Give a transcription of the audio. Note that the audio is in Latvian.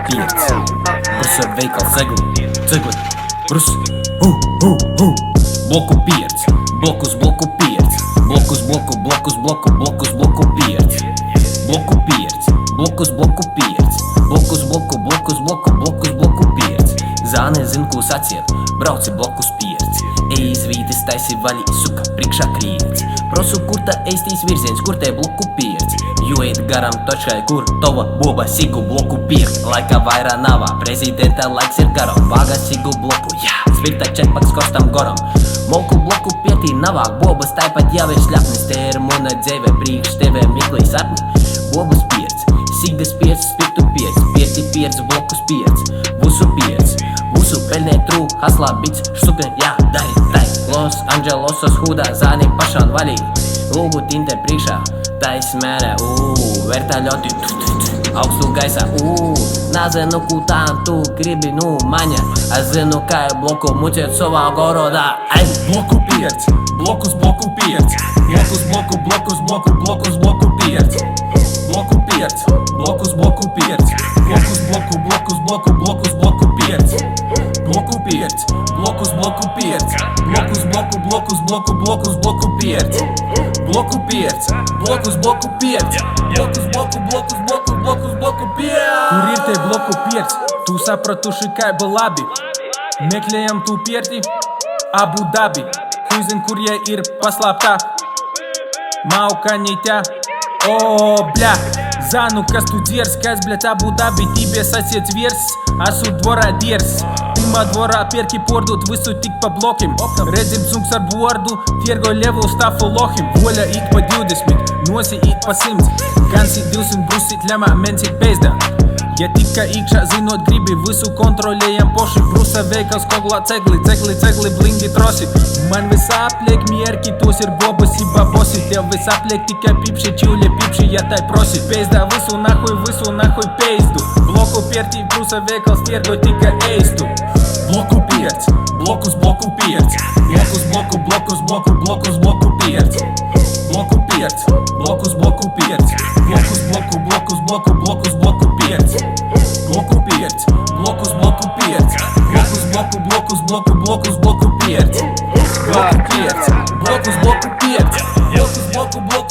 перец. Брус вейкал цегли, брус, блоку перец, блоку с блоку перец, блоку с блоку, блоку с блоку, блоку с блоку перец, блоку перец, блоку с блоку перец, блоку с блоku, bloku s bloku, bloku s bloku pierci. Zāne zin, ko saciet, brauci bloku s pierci. Ej, izvītis taisi vaļi, suka, priekšā krieci. Prosu, kur ta eistīs virziens, kur te bloku pierci. Jo eit garam točkai, kur tova boba sigu bloku pierci. Laika vairā navā, prezidenta laiks ir garam. Vāga sigu bloku, jā, svirta četpaks kostam goram. Molku bloku pietī navāk, bobas taipat jau ir šļapnis. Te ir muna dzēve, priekš teve miklī sapni. Bobas pierci, sigas pierci, spirtu pierci. Pierci pierci, blokus pierci, vusu pierci. Vusu peļnē trū, haslā bits, štuka, jā, dari, tai. Los Angelosos hudā, zāni pašān vaļī. Lūgu tinte priekšā, tais mērē, vertaļoti, augstu gaisā, Nazinu, ko tā tu gribi, maņa. Es zinu, kā ir bloku muciet savā gorodā. Bloku pierci, blokus bloku pierci. Blokus bloku, blokus bloku, blokus bloku pierci. Bloku pierci, blokus bloku pierci. Blokus bloku, blokus bloku, blokus bloku pierci. Bloku pierci, blokus bloku pierci. Blokus bloku, blokus bloku, blokus bloku pierci. Bloku pierci, blokus bloku pierci. Blokus bloku, blokus bloku, blokus bloku pierci. Kur ir te bloku pierci? Tu sapratuši, kā ir labi. Meklējam tu pierci Abu Dhabi. Хуй zin, kur jie ir paslēptā. Maukaņītā. Bļa, zanu, kas tu dziers, kas, bļa, Abu Dhabi, tībie sasiet viers, asu dvorā diers. Timā dvorā pierki pordot visu tik pa blokim. Redzim zungs ar bordu, tirgo levu stafu lohim. Voļa it pa 20, nosi it pa 100. Gansi 200 brusit lemā, mensit pēzdā. Ja tika iekšā zinot gribi, visu kontrolējam poši. Brusa veikals, koglā cegli, blingi trosi. Man visā apliek mierki, tos ir bobas i babosi. Tev visā apliek tikai pipši, čiuļi pipši, ja tai prosi. Pēzdā visu nahuj pēzdu. Bloku pierti, brusa veikals, tirgo tikai eistu. Bloku pierci, blokus bloku pierci. Blokus bloku, blokus bloku, blokus bloku pierci. Bloku pierci, blokus bloku pierci. Blokus bloku, blokus bloku, blokus bloku pierci. Bloku pierci, blokus bloku pierci. Blokus bloku, blokus bloku, blokus bloku pierci. Bloku pierci, blokus bloku pierci. Blokus bloku, bloku